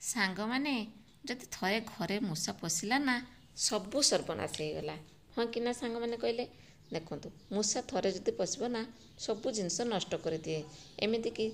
ସାଙ୍ଗମାନେ ଯଦି ଥରେ ଘରେ ମୂଷା ପଶିଲା ନା ସବୁ ସର୍ବନାଶ ହେଇଗଲା। ହଁ କି ନା ସାଙ୍ଗମାନେ କହିଲେ? ଦେଖନ୍ତୁ, ମୂଷା ଥରେ ଯଦି ପଶିବ ନା ସବୁ ଜିନିଷ ନଷ୍ଟ କରିଦିଏ। ଏମିତିକି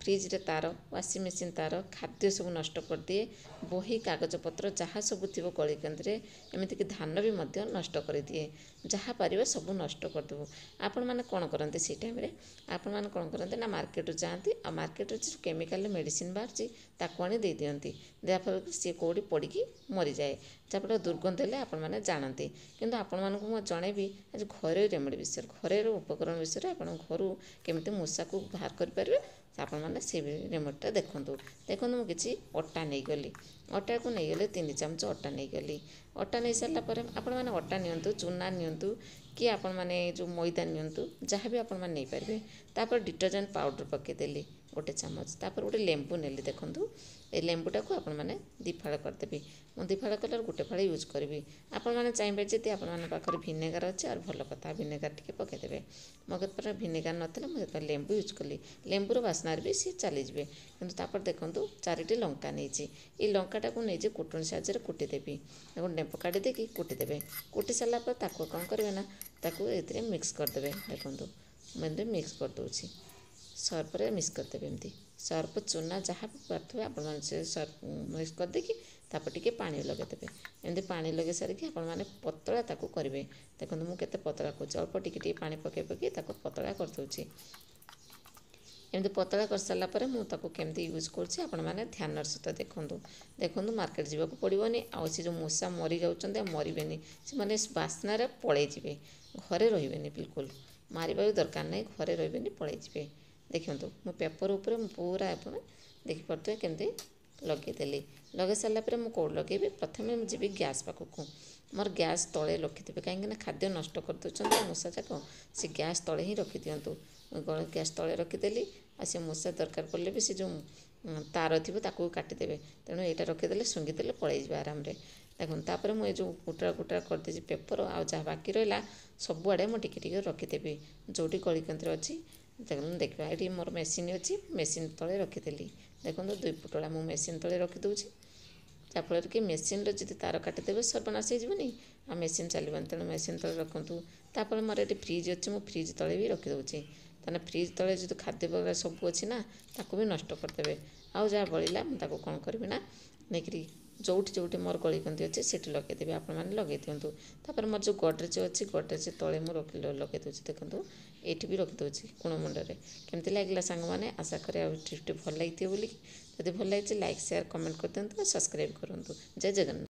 ଫ୍ରିଜରେ ତାର, ୱାସିଂ ମେସିନ୍ ତାର, ଖାଦ୍ୟ ସବୁ ନଷ୍ଟ କରିଦିଏ। ବହି କାଗଜପତ୍ର ଯାହା ସବୁ ଥିବ ଗଳିକନ୍ଦିରେ, ଏମିତିକି ଧାନ ବି ମଧ୍ୟ ନଷ୍ଟ କରିଦିଏ। ଯାହା ପାରିବ ସବୁ ନଷ୍ଟ କରିଦେବ। ଆପଣମାନେ କ'ଣ କରନ୍ତି ସେଇ ଟାଇମ୍ରେ? ଆପଣମାନେ କ'ଣ କରନ୍ତି ନା ମାର୍କେଟରୁ ଯାଆନ୍ତି, ଆଉ ମାର୍କେଟରେ ଯେଉଁ କେମିକାଲ ମେଡ଼ିସିନ୍ ବାହାରୁଛି ତାକୁ ଆଣି ଦେଇଦିଅନ୍ତି। ଯାହାଫଳରେ ସିଏ କେଉଁଠି ପଡ଼ିକି ମରିଯାଏ। ଯାହାଫଳରେ ଦୁର୍ଗନ୍ଧ ହେଲେ ଆପଣମାନେ ଜାଣନ୍ତି। କିନ୍ତୁ ଆପଣମାନଙ୍କୁ ମୁଁ ଜଣେଇବି ଆଜି ଘରୋଇ ରେମେଡ଼ି ବିଷୟରେ, ଘରୋଇ ଉପକରଣ ବିଷୟରେ, ଆପଣଙ୍କ ଘରୁ କେମିତି ମୂଷାକୁ ବାହାର କରିପାରିବେ ଆପଣମାନେ ସେ ରେମେଡ଼ିଟା ଦେଖନ୍ତୁ। ଦେଖନ୍ତୁ, ମୁଁ କିଛି ଅଟା ନେଇଗଲି। ଅଟାକୁ ନେଇଗଲି 3 ଚାମଚ ଅଟା ନେଇଗଲି। ଅଟା ନେଇ ସାରିଲା ପରେ ଆପଣମାନେ ଅଟା ନିଅନ୍ତୁ, ଚୁନା ନିଅନ୍ତୁ, କି ଆପଣମାନେ ଯେଉଁ ମଇଦା ନିଅନ୍ତୁ, ଯାହା ବି ଆପଣମାନେ ନେଇପାରିବେ। ତାପରେ ଡିଟର୍ଜେଣ୍ଟ ପାଉଡ଼ର ପକାଇଦେଲି 1 ଚାମଚ। ତାପରେ ଗୋଟେ ଲେମ୍ବୁ ନେଲି। ଦେଖନ୍ତୁ, ଏ ଲେମ୍ବୁଟାକୁ ଆପଣମାନେ 2 ଫାଳ କରିଦେବି। ମୁଁ 2 ଫାଳ କଲାରୁ 1 ଫାଳ ୟୁଜ୍ କରିବି। ଆପଣମାନେ ଚାହିଁବେ ଯଦି ଆପଣମାନଙ୍କ ପାଖରେ ଭିନେଗାର ଅଛି ଆଉ ଭଲ କଥା, ଭିନେଗାର ଟିକେ ପକାଇଦେବେ। ମୋ ପାଖରେ ଭିନେଗାର ନଥିଲା, ମୁଁ ସେଥିପାଇଁ ଲେମ୍ବୁ ୟୁଜ୍ କଲି। ଲେମ୍ବୁର ବାସ୍ନାରେ ବି ସିଏ ଚାଲିଯିବେ। କିନ୍ତୁ ତାପରେ ଦେଖନ୍ତୁ 4ଟି ଲଙ୍କା ନେଇଛି। ଏଇ ଲଙ୍କାଟାକୁ ନେଇଛି କୁଟୁଣି ସାହାଯ୍ୟରେ କୁଟିଦେବି। ତାକୁ ଡେମ୍ପ କାଢ଼ି ଦେଇକି କୁଟିଦେବେ। କୁଟି ସାରିଲା ପରେ ତାକୁ କ'ଣ କରିବେ ନା ତାକୁ ଏଥିରେ ମିକ୍ସ କରିଦେବେ। ଦେଖନ୍ତୁ, ମୁଁ ଏମିତି ମିକ୍ସ କରିଦେଉଛି। ସର୍ଫରେ ମିକ୍ସ କରିଦେବେ। ଏମିତି ସର୍ଫ, ଚୁନା ଯାହା ବି ପାରୁଥିବେ ଆପଣମାନେ ସେ ସର୍ଫ ମିକ୍ସ କରିଦେଇକି ତାପରେ ଟିକେ ପାଣି ଲଗାଇଦେବେ। ଏମିତି ପାଣି ଲଗାଇ ସାରିକି ଆପଣମାନେ ପତଳା ତାକୁ କରିବେ। ଦେଖନ୍ତୁ, ମୁଁ କେତେ ପତଳା କରୁଛି, ଅଳ୍ପ ଟିକେ ଟିକେ ପାଣି ପକାଇ ପକାଇ ତାକୁ ପତଳା କରିଦେଉଛି। ଏମିତି ପତଳା କରିସାରିଲା ପରେ ମୁଁ ତାକୁ କେମିତି ୟୁଜ୍ କରୁଛି ଆପଣମାନେ ଧ୍ୟାନର ସହିତ ଦେଖନ୍ତୁ। ଦେଖନ୍ତୁ, ମାର୍କେଟ ଯିବାକୁ ପଡ଼ିବନି। ଆଉ ସେ ଯେଉଁ ମୂଷା ମରିଯାଉଛନ୍ତି ଆଉ ମରିବେନି, ସେମାନେ ବାସ୍ନାରେ ପଳାଇଯିବେ। ଘରେ ରହିବେନି, ବିଲକୁଲ ମାରିବା ବି ଦରକାର ନାହିଁ। ଘରେ ରହିବେନି, ପଳାଇଯିବେ। ଦେଖନ୍ତୁ, ମୁଁ ପେପର ଉପରେ ମୁଁ ପୁରା ଆପଣ ଦେଖିପାରୁଥିବେ କେମିତି ଲଗାଇଦେଲି। ଲଗାଇ ସାରିଲା ପରେ ମୁଁ କେଉଁଠି ଲଗାଇବି? ପ୍ରଥମେ ମୁଁ ଯିବି ଗ୍ୟାସ୍ ପାଖକୁ। ମୋର ଗ୍ୟାସ୍ ତଳେ ରଖିଥିବେ, କାହିଁକିନା ଖାଦ୍ୟ ନଷ୍ଟ କରିଦେଉଛନ୍ତି ମୂଷା ଯାକ। ସେ ଗ୍ୟାସ୍ ତଳେ ହିଁ ରଖିଦିଅନ୍ତୁ। ଗ୍ୟାସ୍ ତଳେ ରଖିଦେଲି। ଆଉ ସେ ମୂଷା ଦରକାର ପଡ଼ିଲେ ବି ସେ ଯେଉଁ ତାର ଥିବ ତାକୁ କାଟିଦେବେ। ତେଣୁ ଏଇଟା ରଖିଦେଲେ ଶୁଙ୍ଘିଦେଲେ ପଳାଇଯିବେ ଆରାମରେ। ଦେଖନ୍ତୁ, ତାପରେ ମୁଁ ଏ ଯେଉଁ କୁଟୁରା କୁଟୁରା କରିଦେଇଛି ପେପର, ଆଉ ଯାହା ବାକି ରହିଲା ସବୁଆଡ଼େ ମୁଁ ଟିକେ ଟିକେ ରଖିଦେବି। ଯେଉଁଠି ଗଳିକନ୍ଦିରେ ଅଛି ଦେଖନ୍ତୁ, ଦେଖିବା ଏଠି ମୋର ମେସିନ୍ ଅଛି, ମେସିନ୍ ତଳେ ରଖିଦେଲି। ଦେଖନ୍ତୁ, 2 ପୁଟୁଳା ମୁଁ ମେସିନ୍ ତଳେ ରଖିଦେଉଛି। ଯାହାଫଳରେ କି ମେସିନ୍ରେ ଯଦି ତାର କାଟିଦେବେ ସର୍ବନାଶ ହେଇଯିବନି, ଆଉ ମେସିନ୍ ଚାଲିବନି। ତେଣୁ ମେସିନ୍ ତଳେ ରଖନ୍ତୁ। ତାପରେ ମୋର ଏଠି ଫ୍ରିଜ୍ ଅଛି, ମୁଁ ଫ୍ରିଜ୍ ତଳେ ବି ରଖିଦେଉଛି। ତାହେଲେ ଫ୍ରିଜ୍ ତଳେ ଯଦି ଖାଦ୍ୟ ବଗେରା ସବୁ ଅଛି ନା ତାକୁ ବି ନଷ୍ଟ କରିଦେବେ। ଆଉ ଯାହା ବଳିଲା ମୁଁ ତାକୁ କ'ଣ କରିବି ନା ନେଇକରି ଯେଉଁଠି ଯେଉଁଠି ମୋର ଗଳିକନ୍ଦି ଅଛି ସେଠି ଲଗାଇଦେବି। ଆପଣମାନେ ଲଗାଇ ଦିଅନ୍ତୁ। ତାପରେ ମୋର ଯେଉଁ ଗଡ଼ରେଜ ଅଛି, ଗଡ଼ରେଜ ତଳେ ମୁଁ ଲଗାଇ ଦେଉଛି। ଦେଖନ୍ତୁ, ଏଇଠି ବି ରଖିଦେଉଛି କୋଣ ମୁଣ୍ଡରେ। କେମିତି ଲାଗିଲା ସାଙ୍ଗମାନେ? ଆଶା କରେ ଆଉ ଟ୍ରିପ୍ଟି ଭଲ ଲାଗିଥିବ ବୋଲିକି। ଯଦି ଭଲ ଲାଗିଛି ଲାଇକ୍, ସେୟାର, କମେଣ୍ଟ କରିଦିଅନ୍ତୁ ଆଉ ସବସ୍କ୍ରାଇବ୍ କରନ୍ତୁ। ଜୟ ଜଗନ୍ନାଥ।